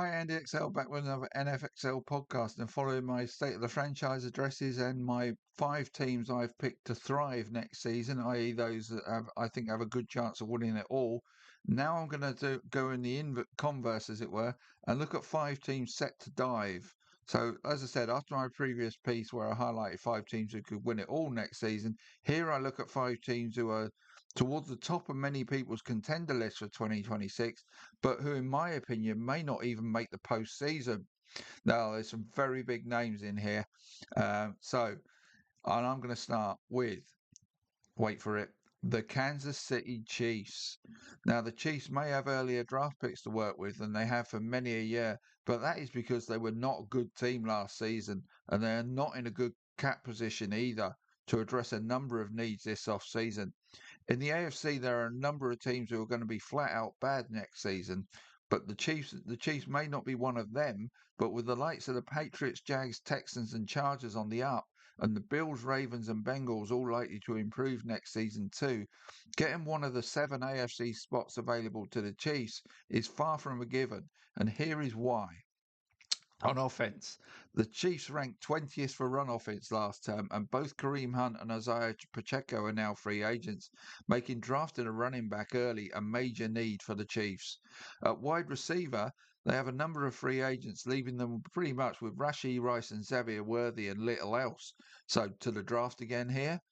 Hi, Andy XL, back with another NFXL podcast and following my state of the franchise addresses and my five teams I've picked to thrive next season, i.e., those that I think have a good chance of winning it all. Now I'm going to go in the converse, as it were, and look at five teams set to dive. So, as I said, after my previous piece where I highlighted five teams who could win it all next season, here I look at five teams who are towards the top of many people's contender list for 2026 but who, in my opinion, may not even make the postseason. Now, there's some very big names in here. And I'm going to start with, wait for it, the Kansas City Chiefs. Now, the Chiefs may have earlier draft picks to work with than they have for many a year, but that is because they were not a good team last season, and they are not in a good cap position either to address a number of needs this off-season. In the AFC, there are a number of teams who are going to be flat out bad next season, but the Chiefs may not be one of them. But with the likes of the Patriots, Jags, Texans, and Chargers on the up, and the Bills, Ravens, and Bengals all likely to improve next season too, getting one of the seven AFC spots available to the Chiefs is far from a given, and here is why. On offense, the Chiefs ranked 20th for run offense last term, and both Kareem Hunt and Isaiah Pacheco are now free agents, making drafting a running back early a major need for the Chiefs. At wide receiver, they have a number of free agents, leaving them pretty much with Rashee Rice and Xavier Worthy and little else. So, to the draft again here.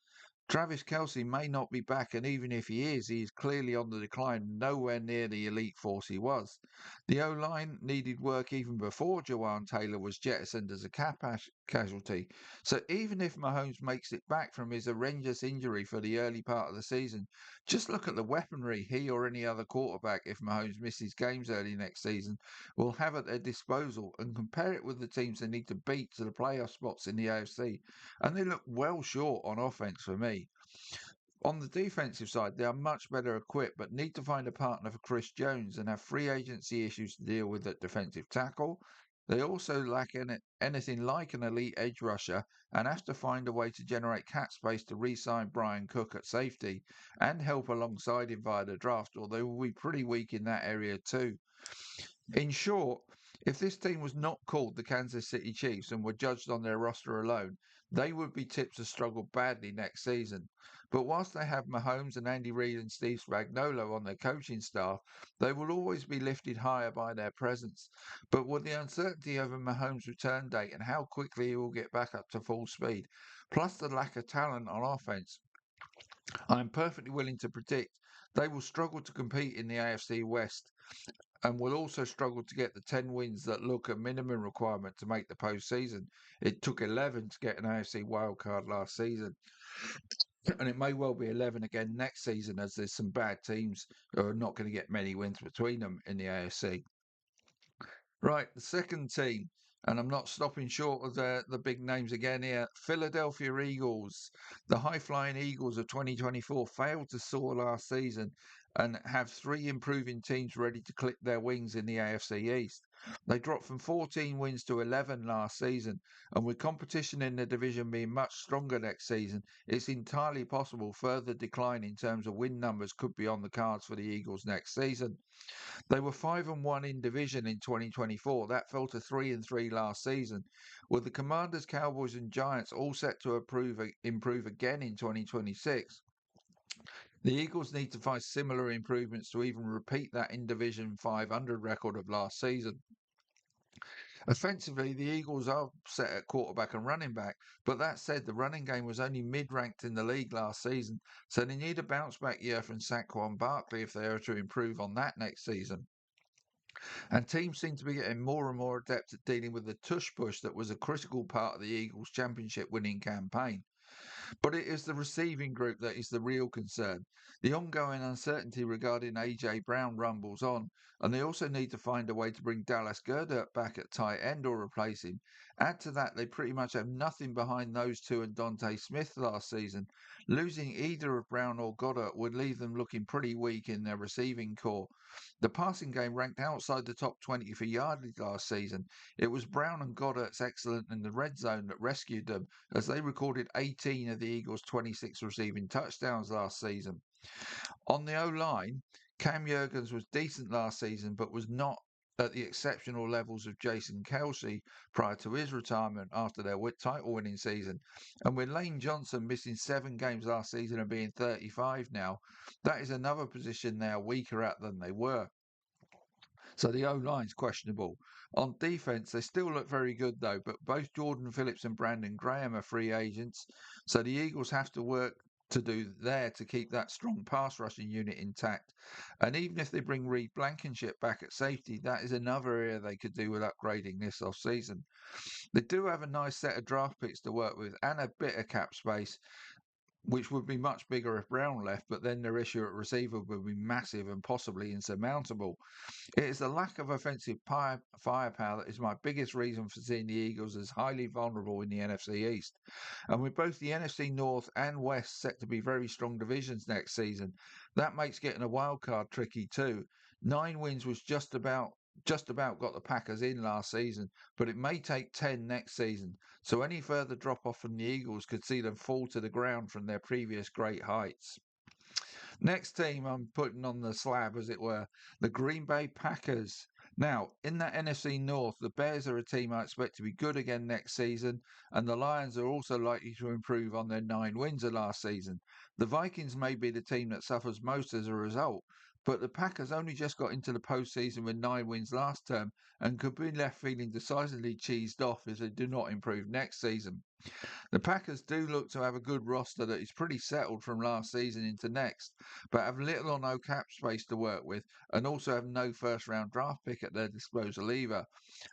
Travis Kelce may not be back, and even if he is clearly on the decline, nowhere near the elite force he was. The O line needed work even before Jawan Taylor was jettisoned as a casualty. So even if Mahomes makes it back from his horrendous injury for the early part of the season, just look at the weaponry he or any other quarterback, if Mahomes misses games early next season, will have at their disposal, and compare it with the teams they need to beat to the playoff spots in the AFC. And they look well short on offense for me. On the defensive side, they are much better equipped, but need to find a partner for Chris Jones and have free agency issues to deal with at defensive tackle. They also lack anything like an elite edge rusher and have to find a way to generate cap space to re sign Brian Cook at safety and help alongside him via the draft, or they will be pretty weak in that area too. In short, if this team was not called the Kansas City Chiefs and were judged on their roster alone, they would be tipped to struggle badly next season. But whilst they have Mahomes and Andy Reid and Steve Spagnuolo on their coaching staff, they will always be lifted higher by their presence. But with the uncertainty over Mahomes' return date and how quickly he will get back up to full speed, plus the lack of talent on offense, I am perfectly willing to predict they will struggle to compete in the AFC West and will also struggle to get the 10 wins that look a minimum requirement to make the postseason. It took 11 to get an AFC wildcard last season, and it may well be 11 again next season as there's some bad teams who are not going to get many wins between them in the AFC. Right, the second team, and I'm not stopping short of the big names again here. Philadelphia Eagles, the high flying Eagles of 2024, failed to soar last season and have three improving teams ready to clip their wings in the AFC East. They dropped from 14 wins to 11 last season, and with competition in the division being much stronger next season, it's entirely possible further decline in terms of win numbers could be on the cards for the Eagles next season. They were 5-1 in division in 2024. That fell to 3-3 last season. With the Commanders, Cowboys, and Giants all set to improve again in 2026, the Eagles need to find similar improvements to even repeat that in Division 500 record of last season. Offensively, the Eagles are set at quarterback and running back, but that said, the running game was only mid-ranked in the league last season, so they need a bounce-back year from Saquon Barkley if they are to improve on that next season. And teams seem to be getting more and more adept at dealing with the tush push that was a critical part of the Eagles' championship winning campaign. But it is the receiving group that is the real concern. The ongoing uncertainty regarding A.J. Brown rumbles on, and they also need to find a way to bring Dallas Goedert back at tight end or replace him. Add to that, they pretty much have nothing behind those two and Dante Smith last season. Losing either of Brown or Goddard would leave them looking pretty weak in their receiving core. The passing game ranked outside the top 20 for yardage last season. It was Brown and Goddard's excellence in the red zone that rescued them, as they recorded 18 of the Eagles' 26 receiving touchdowns last season. On the O line, Cam Jurgens was decent last season, but was not at the exceptional levels of Jason Kelsey prior to his retirement after their title winning season. And with Lane Johnson missing 7 games last season and being 35 now, that is another position they are weaker at than they were. So the O line's questionable. On defense, they still look very good though, but both Jordan Phillips and Brandon Graham are free agents. So the Eagles have to work to do there to keep that strong pass rushing unit intact. And even if they bring Reed Blankenship back at safety, that is another area they could do with upgrading this off season. They do have a nice set of draft picks to work with and a bit of cap space, which would be much bigger if Brown left, but then their issue at receiver would be massive and possibly insurmountable. It is the lack of offensive firepower that is my biggest reason for seeing the Eagles as highly vulnerable in the NFC East. And with both the NFC North and West set to be very strong divisions next season, that makes getting a wild card tricky too. 9 wins was just about got the Packers in last season, but it may take 10 next season. So any further drop off from the Eagles could see them fall to the ground from their previous great heights. Next team I'm putting on the slab, as it were, the Green Bay Packers. Now, in that NFC North, the Bears are a team I expect to be good again next season, and the Lions are also likely to improve on their 9 wins of last season. The Vikings may be the team that suffers most as a result, but the Packers only just got into the postseason with 9 wins last term and could be left feeling decidedly cheesed off if they do not improve next season. The Packers do look to have a good roster that is pretty settled from last season into next, but have little or no cap space to work with and also have no first round draft pick at their disposal either.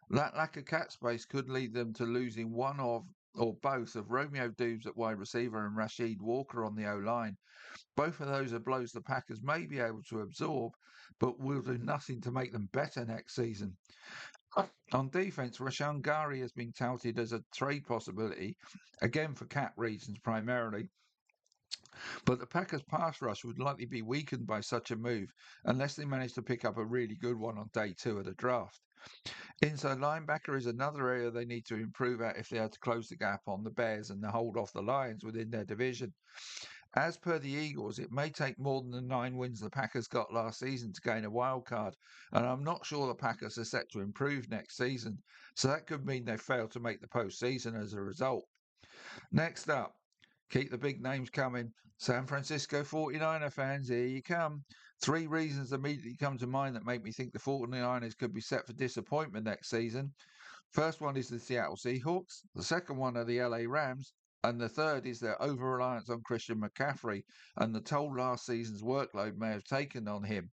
That lack of cap space could lead them to losing one of or both of Romeo Doubs at wide receiver and Rashid Walker on the O line. Both of those are blows the Packers may be able to absorb, but will do nothing to make them better next season. On defense, Rashan Gari has been touted as a trade possibility, again for cap reasons primarily. But the Packers' pass rush would likely be weakened by such a move unless they manage to pick up a really good one on day 2 of the draft. Inside linebacker is another area they need to improve at if they are to close the gap on the Bears and hold off the Lions within their division. As per the Eagles, it may take more than the 9 wins the Packers got last season to gain a wild card, and I'm not sure the Packers are set to improve next season, so that could mean they fail to make the postseason as a result. Next up, keep the big names coming. San Francisco 49er fans, here you come. 3 reasons immediately come to mind that make me think the 49ers could be set for disappointment next season. First one is the Seattle Seahawks. The second one are the LA Rams. And the third is their over reliance on Christian McCaffrey and the toll last season's workload may have taken on him.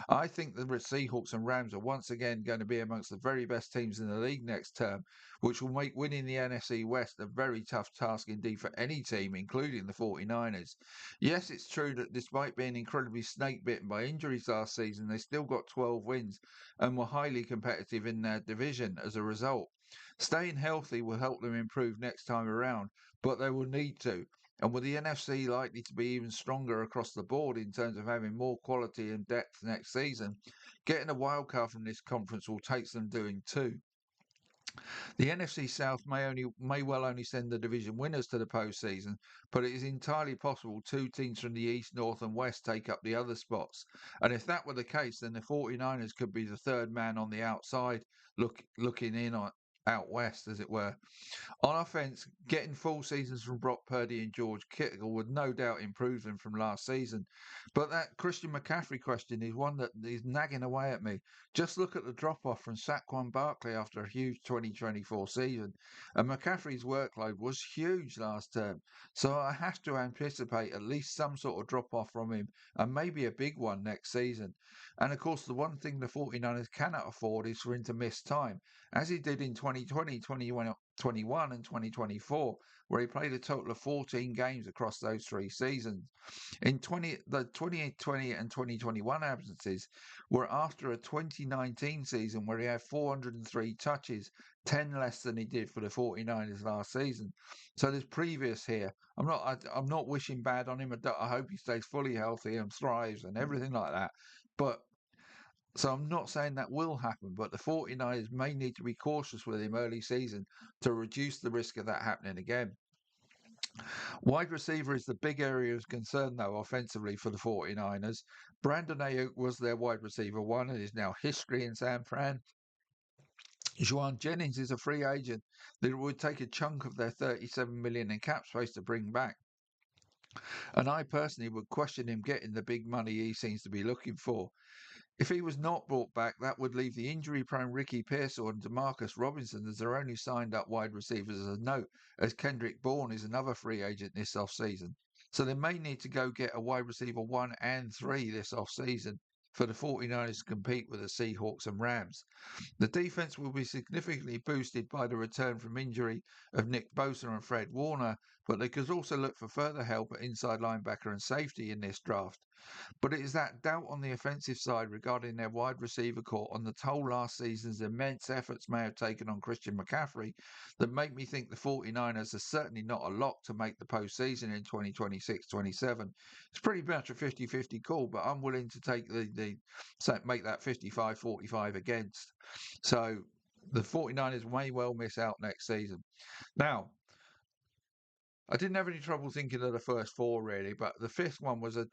I think the Seahawks and Rams are once again going to be amongst the very best teams in the league next term, which will make winning the NFC West a very tough task indeed for any team, including the 49ers. Yes, it's true that despite being incredibly snake bitten by injuries last season, they still got 12 wins and were highly competitive in their division as a result. Staying healthy will help them improve next time around, but they will need to. And with the NFC likely to be even stronger across the board in terms of having more quality and depth next season, getting a wild card from this conference will take some doing too. The NFC South may well only send the division winners to the postseason, but it is entirely possible 2 teams from the East, North, and West take up the other spots. And if that were the case, then the 49ers could be the third man on the outside, looking in on out west, as it were. On offense, getting full seasons from Brock Purdy and George Kittle would no doubt improve them from last season. But that Christian McCaffrey question is one that is nagging away at me. Just look at the drop off from Saquon Barkley after a huge 2024 season. And McCaffrey's workload was huge last term. So I have to anticipate at least some sort of drop off from him and maybe a big one next season. And of course, the one thing the 49ers cannot afford is for him to miss time, as he did in 2020, 2021 and 2024, where he played a total of 14 games across those 3 seasons. The 2020 and 2021 absences were after a 2019 season where he had 403 touches, 10 less than he did for the 49ers last season. So there's previous here. I'm not wishing bad on him. I hope he stays fully healthy and thrives and everything like that. But so I'm not saying that will happen, but the 49ers may need to be cautious with him early season to reduce the risk of that happening again. Wide receiver is the big area of concern, though, offensively for the 49ers. Brandon Ayuk was their wide receiver one and is now history in San Fran. Juwan Jennings is a free agent that it would take a chunk of their 37 million in cap space to bring back. And I personally would question him getting the big money he seems to be looking for. If he was not brought back, that would leave the injury-prone Ricky Pearsall and Demarcus Robinson as their only signed-up wide receivers as a note, as Kendrick Bourne is another free agent this off-season. So they may need to go get a wide receiver 1 and 3 this off-season for the 49ers to compete with the Seahawks and Rams. The defense will be significantly boosted by the return from injury of Nick Bosa and Fred Warner, but they could also look for further help at inside linebacker and safety in this draft. But it is that doubt on the offensive side regarding their wide receiver corps on the toll last season's immense efforts may have taken on Christian McCaffrey that make me think the 49ers are certainly not a lock to make the postseason in 2026-27. It's pretty much a 50-50 call, but I'm willing to take make that 55-45 against. So the 49ers may well miss out next season. Now, I didn't have any trouble thinking of the first four really, but the fifth one was a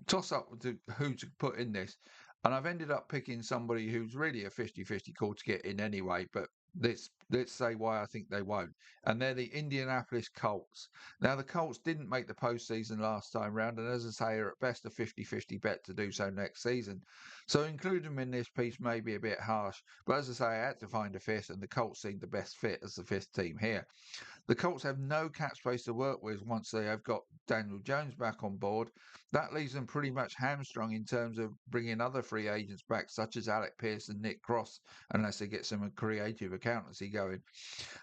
toss up to who to put in this. And I've ended up picking somebody who's really a 50-50 call to get in anyway, but let's say why I think they won't. And they're the Indianapolis Colts. Now the Colts didn't make the postseason last time round, and as I say, are at best a 50-50 bet to do so next season. So include them in this piece may be a bit harsh, but as I say, I had to find a fifth, and the Colts seemed the best fit as the fifth team here. The Colts have no cap space to work with once they have got Daniel Jones back on board. That leaves them pretty much hamstrung in terms of bringing other free agents back, such as Alec Pierce and Nick Cross, unless they get some creative accountancy going.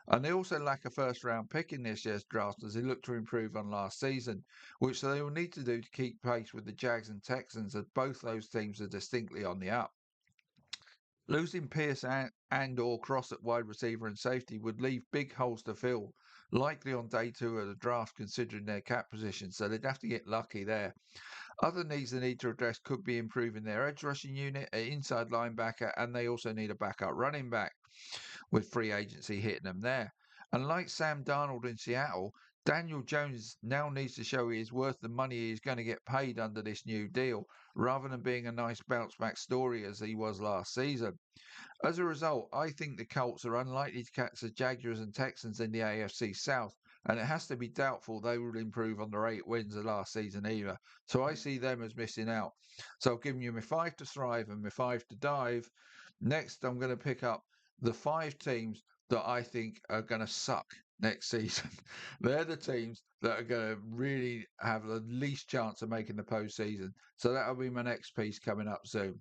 And they also lack a first-round pick in this year's draft as they look to improve on last season, which they will need to do to keep pace with the Jags and Texans, as both those teams are distinctly on the up. Losing Pierce and or Cross at wide receiver and safety would leave big holes to fill, likely on day two of the draft considering their cap position, so they'd have to get lucky there. Other needs they need to address could be improving their edge rushing unit, an inside linebacker, and they also need a backup running back, with free agency hitting them there. And like Sam Darnold in Seattle, Daniel Jones now needs to show he is worth the money he is going to get paid under this new deal, rather than being a nice bounce back story as he was last season. As a result, I think the Colts are unlikely to catch the Jaguars and Texans in the AFC South, and it has to be doubtful they will improve on their 8 wins of last season either. So I see them as missing out. So I've given you my five to thrive and my five to dive. Next, I'm going to pick up the five teams that I think are going to suck next season. They're the teams that are going to really have the least chance of making the postseason. So that'll be my next piece coming up soon.